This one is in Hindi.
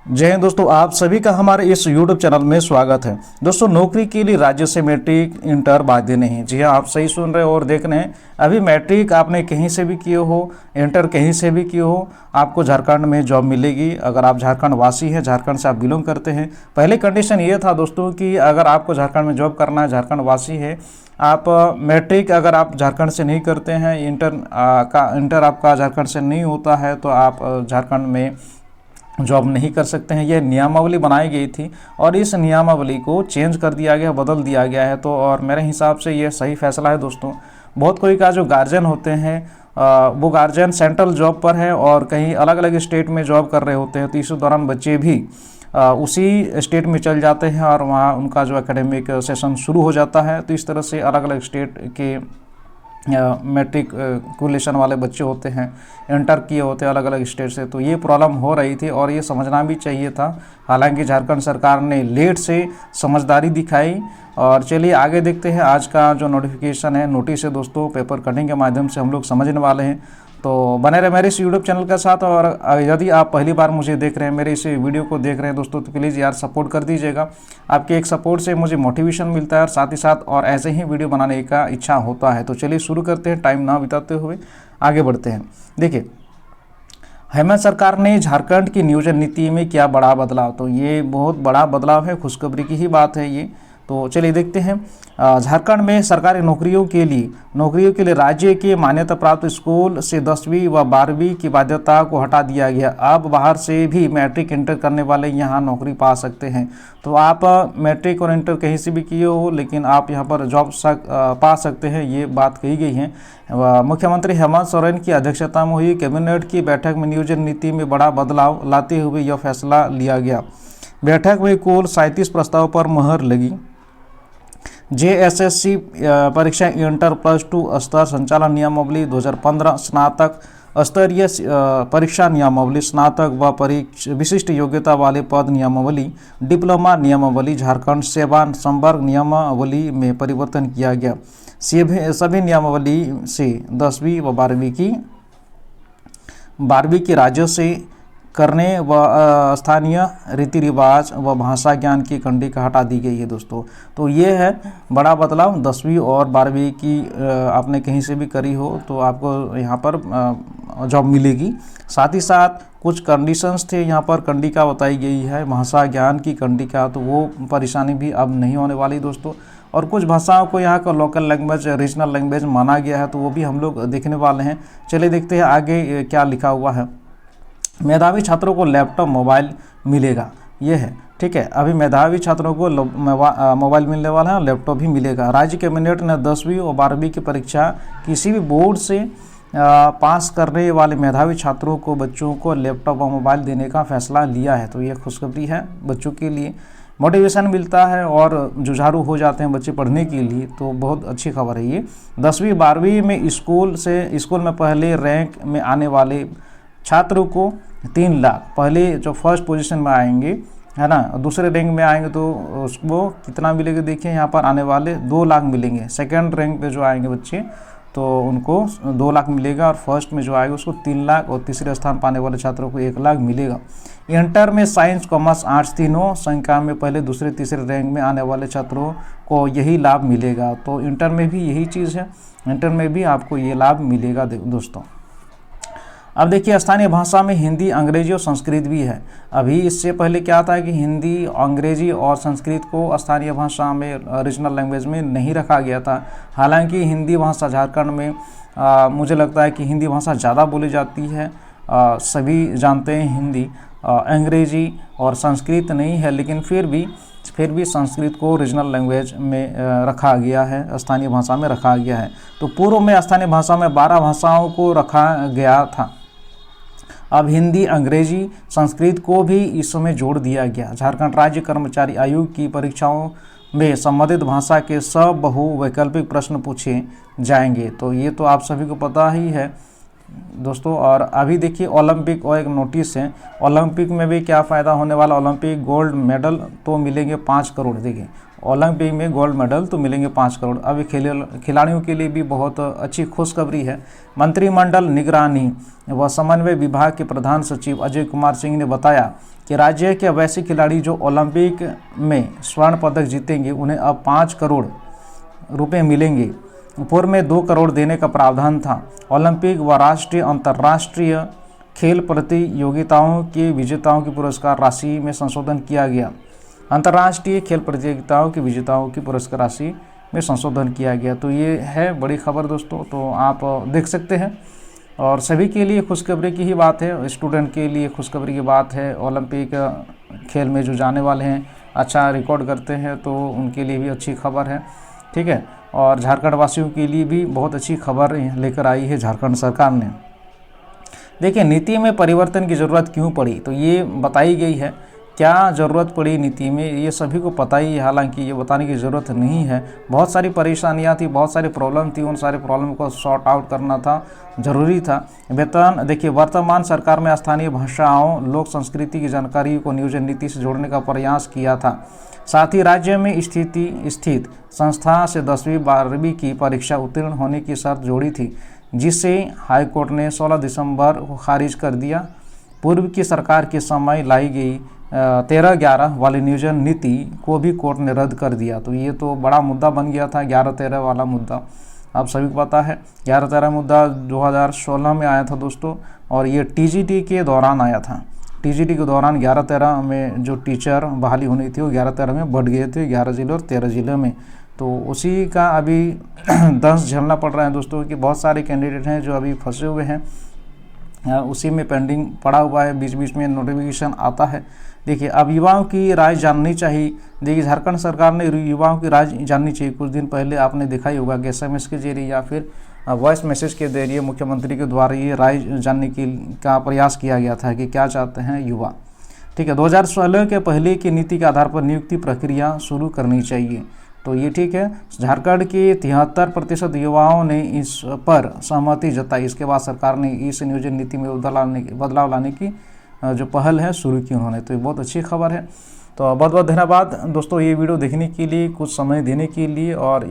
जय हिंद दोस्तों, आप सभी का हमारे इस YouTube चैनल में स्वागत है। दोस्तों, नौकरी के लिए राज्य से मैट्रिक इंटर बाध्य नहीं। जी हाँ, आप सही सुन रहे हो और देख रहे हैं। अभी मैट्रिक आपने कहीं से भी किए हो, इंटर कहीं से भी किए हो, आपको झारखंड में जॉब मिलेगी। अगर आप झारखंड वासी हैं, झारखंड से आप बिलोंग करते हैं। पहले कंडीशन ये था दोस्तों कि अगर आपको झारखंड में जॉब करना है, झारखंड वासी है, आप मैट्रिक अगर आप झारखंड से नहीं करते हैं, इंटर आपका झारखंड से नहीं होता है, तो आप झारखंड में जॉब नहीं कर सकते हैं। यह नियमावली बनाई गई थी और इस नियमावली को चेंज कर दिया गया, बदल दिया गया है। तो और मेरे हिसाब से ये सही फैसला है दोस्तों। बहुत कोई का जो गार्जियन होते हैं वो गार्जियन सेंट्रल जॉब पर है और कहीं अलग अलग स्टेट में जॉब कर रहे होते हैं, तो इस दौरान बच्चे भी उसी स्टेट में चल जाते हैं और वहाँ उनका जो एकेडमिक सेशन शुरू हो जाता है। तो इस तरह से अलग अलग स्टेट के मैट्रिकुलेशन वाले बच्चे होते हैं, इंटर किए होते हैं अलग अलग स्टेट से। तो ये प्रॉब्लम हो रही थी और ये समझना भी चाहिए था। हालांकि झारखंड सरकार ने लेट से समझदारी दिखाई। और चलिए आगे देखते हैं। आज का जो नोटिफिकेशन है, नोटिस है दोस्तों, पेपर कटिंग के माध्यम से हम लोग समझने वाले हैं। तो बने रहे मेरे इस यूट्यूब चैनल के साथ। और यदि आप पहली बार मुझे देख रहे हैं, मेरे इस वीडियो को देख रहे हैं दोस्तों, तो प्लीज़ यार सपोर्ट कर दीजिएगा। आपके एक सपोर्ट से मुझे मोटिवेशन मिलता है और साथ ही साथ और ऐसे ही वीडियो बनाने का इच्छा होता है। तो चलिए शुरू करते हैं, टाइम ना बिताते हुए आगे बढ़ते हैं। देखिए, हेमंत सरकार ने झारखंड की नियोजन नीति में किया बड़ा बदलाव। तो ये बहुत बड़ा बदलाव है, खुशखबरी की ही बात है ये। तो चलिए देखते हैं। झारखंड में सरकारी नौकरियों के लिए राज्य के मान्यता प्राप्त स्कूल से 10वीं व 12वीं की बाध्यता को हटा दिया गया। अब बाहर से भी मैट्रिक इंटर करने वाले यहां नौकरी पा सकते हैं। तो आप मैट्रिक और इंटर कहीं से भी किए हो, लेकिन आप यहां पर जॉब पा सकते हैं, ये बात कही गई है। मुख्यमंत्री हेमंत सोरेन की अध्यक्षता में हुई कैबिनेट की बैठक में नियोजन नीति में बड़ा बदलाव लाते हुए यह फैसला लिया गया। बैठक में कुल 37 प्रस्ताव पर मुहर लगी। JSSC परीक्षा इंटर +2 स्तर संचालन नियमावली 2015, स्नातक स्तरीय परीक्षा नियमावली, स्नातक व विशिष्ट योग्यता वाले पद नियमावली, डिप्लोमा नियमावली, झारखंड सेवा संवर्ग नियमावली में परिवर्तन किया गया। सभी नियमावली से 10वीं व 12वीं की राज्यों से करने व स्थानीय रीति रिवाज व भाषा ज्ञान की कंडिका हटा दी गई है दोस्तों। तो ये है बड़ा बदलाव। 10वीं और 12वीं की आपने कहीं से भी करी हो तो आपको यहाँ पर जॉब मिलेगी। साथ ही साथ कुछ कंडीशंस थे यहाँ पर, कंडिका बताई गई है भाषा ज्ञान की कंडिका, तो वो परेशानी भी अब नहीं होने वाली दोस्तों। और कुछ भाषाओं को यहाँ का लोकल लैंग्वेज, रीजनल लैंग्वेज माना गया है, तो वो भी हम लोग देखने वाले हैं। चलिए देखते हैं आगे क्या लिखा हुआ है। मेधावी छात्रों को लैपटॉप मोबाइल मिलेगा, ये है ठीक है। अभी मेधावी छात्रों को मोबाइल मिलने वाला है और लैपटॉप भी मिलेगा। राज्य कैबिनेट ने 10वीं और 12वीं की परीक्षा किसी भी बोर्ड से पास करने वाले मेधावी छात्रों को, बच्चों को लैपटॉप और मोबाइल देने का फैसला लिया है। तो ये खुशखबरी है बच्चों के लिए, मोटिवेशन मिलता है और जुझारू हो जाते हैं बच्चे पढ़ने के लिए। तो बहुत अच्छी खबर है ये। 10वीं 12वीं में स्कूल में पहले रैंक में आने वाले छात्रों को 3 लाख, पहले जो फर्स्ट पोजीशन में आएंगे है ना, दूसरे रैंक में आएंगे तो उसको कितना मिलेगा, देखिए यहाँ पर आने वाले 2 लाख मिलेंगे। सेकंड रैंक पे जो आएंगे बच्चे तो उनको 2 लाख मिलेगा और फर्स्ट में जो आएगा उसको 3 लाख और तीसरे स्थान पाने वाले छात्रों को 1 लाख मिलेगा। इंटर में साइंस, कॉमर्स, आर्ट्स तीनों संख्या में पहले, दूसरे, तीसरे रैंक में आने वाले छात्रों को यही लाभ मिलेगा। तो इंटर में भी यही चीज़ है, इंटर में भी आपको ये लाभ मिलेगा दोस्तों। अब देखिए, स्थानीय भाषा में हिंदी, अंग्रेजी और संस्कृत भी है। अभी इससे पहले क्या था कि हिंदी, अंग्रेजी और संस्कृत को स्थानीय भाषा में, रीजनल लैंग्वेज में नहीं रखा गया था। हालांकि हिंदी भाषा झारखंड में मुझे लगता है कि हिंदी भाषा ज़्यादा बोली जाती है, सभी जानते हैं हिंदी। अंग्रेजी और संस्कृत नहीं है, लेकिन फिर भी संस्कृत को रीजनल लैंग्वेज में रखा गया है, स्थानीय भाषा में रखा गया है। तो पूर्व में स्थानीय भाषा में 12 भाषाओं को रखा गया था। अब हिंदी, अंग्रेजी, संस्कृत को भी इसमें जोड़ दिया गया। झारखंड राज्य कर्मचारी आयोग की परीक्षाओं में संबंधित भाषा के सब बहुवैकल्पिक प्रश्न पूछे जाएंगे। तो ये तो आप सभी को पता ही है दोस्तों। और अभी देखिए, ओलंपिक और एक नोटिस है, ओलंपिक में भी क्या फ़ायदा होने वाला। ओलंपिक गोल्ड मेडल तो मिलेंगे 5 करोड़। देखिए, ओलंपिक में गोल्ड मेडल तो मिलेंगे 5 करोड़। अभी खिलाड़ियों के लिए भी बहुत अच्छी खुशखबरी है। मंत्रिमंडल निगरानी व समन्वय विभाग के प्रधान सचिव अजय कुमार सिंह ने बताया कि राज्य के वैसे खिलाड़ी जो ओलंपिक में स्वर्ण पदक जीतेंगे उन्हें अब 5 करोड़ रुपए मिलेंगे। पूर्व में 2 करोड़ देने का प्रावधान था। ओलंपिक व राष्ट्रीय अंतर्राष्ट्रीय खेल प्रतियोगिताओं के विजेताओं की पुरस्कार राशि में संशोधन किया गया। अंतर्राष्ट्रीय खेल प्रतियोगिताओं के विजेताओं की पुरस्कार राशि में संशोधन किया गया। तो ये है बड़ी खबर दोस्तों, तो आप देख सकते हैं और सभी के लिए खुशखबरी की ही बात है। स्टूडेंट के लिए खुशखबरी की बात है। ओलंपिक खेल में जो जाने वाले हैं, अच्छा रिकॉर्ड करते हैं, तो उनके लिए भी अच्छी खबर है, ठीक है। और झारखंड वासियों के लिए भी बहुत अच्छी खबर लेकर आई है झारखंड सरकार ने। देखिए, नीति में परिवर्तन की ज़रूरत क्यों पड़ी, तो ये बताई गई है। क्या ज़रूरत पड़ी नीति में, ये सभी को पता ही है, हालांकि ये बताने की ज़रूरत नहीं है। बहुत सारी परेशानियां थी, बहुत सारी प्रॉब्लम थी, उन सारे प्रॉब्लम को सॉर्ट आउट करना था, ज़रूरी था। वेतन, देखिए, वर्तमान सरकार में स्थानीय भाषाओं, लोक संस्कृति की जानकारी को नियोजन नीति से जोड़ने का प्रयास किया था। साथ ही राज्य में स्थित संस्था से 10वीं 12वीं की परीक्षा उत्तीर्ण होने की शर्त जोड़ी थी, जिसे हाईकोर्ट ने 16 दिसंबर को खारिज कर दिया। पूर्व की सरकार के समय लाई गई 13-11 वाली नियोजन नीति को भी कोर्ट ने रद्द कर दिया। तो ये तो बड़ा मुद्दा बन गया था 11-13 वाला मुद्दा, आप सभी को पता है। 11-13 मुद्दा 2016 में आया था दोस्तों, और ये टीजीटी के दौरान आया था। टीजीटी के दौरान 11-13 में जो टीचर बहाली होनी थी वो 11-13 में बढ़ गए थे, 11 जिलों और 13 जिलों में। तो उसी का अभी दंश झेलना पड़ रहा है दोस्तों, कि बहुत सारे कैंडिडेट हैं जो अभी फंसे हुए हैं, उसी में पेंडिंग पड़ा हुआ है, बीच बीच में नोटिफिकेशन आता है। देखिए, अब युवाओं की राय जाननी चाहिए। देखिए, झारखंड सरकार ने युवाओं की राय जाननी चाहिए। कुछ दिन पहले आपने देखा ही होगा कि SMS के जरिए या फिर वॉइस मैसेज के जरिए मुख्यमंत्री के द्वारा ये राय जानने का प्रयास किया गया था कि क्या चाहते हैं युवा, ठीक है। 2016 के पहले की नीति के आधार पर नियुक्ति प्रक्रिया शुरू करनी चाहिए। तो ये ठीक है। झारखंड के 73% युवाओं ने इस पर सहमति जताई। इसके बाद सरकार ने इस नियोजन नीति में बदलाव लाने की जो पहल है शुरू की उन्होंने। तो ये बहुत अच्छी खबर है। तो बहुत बहुत धन्यवाद दोस्तों ये वीडियो देखने के लिए, कुछ समय देने के लिए। और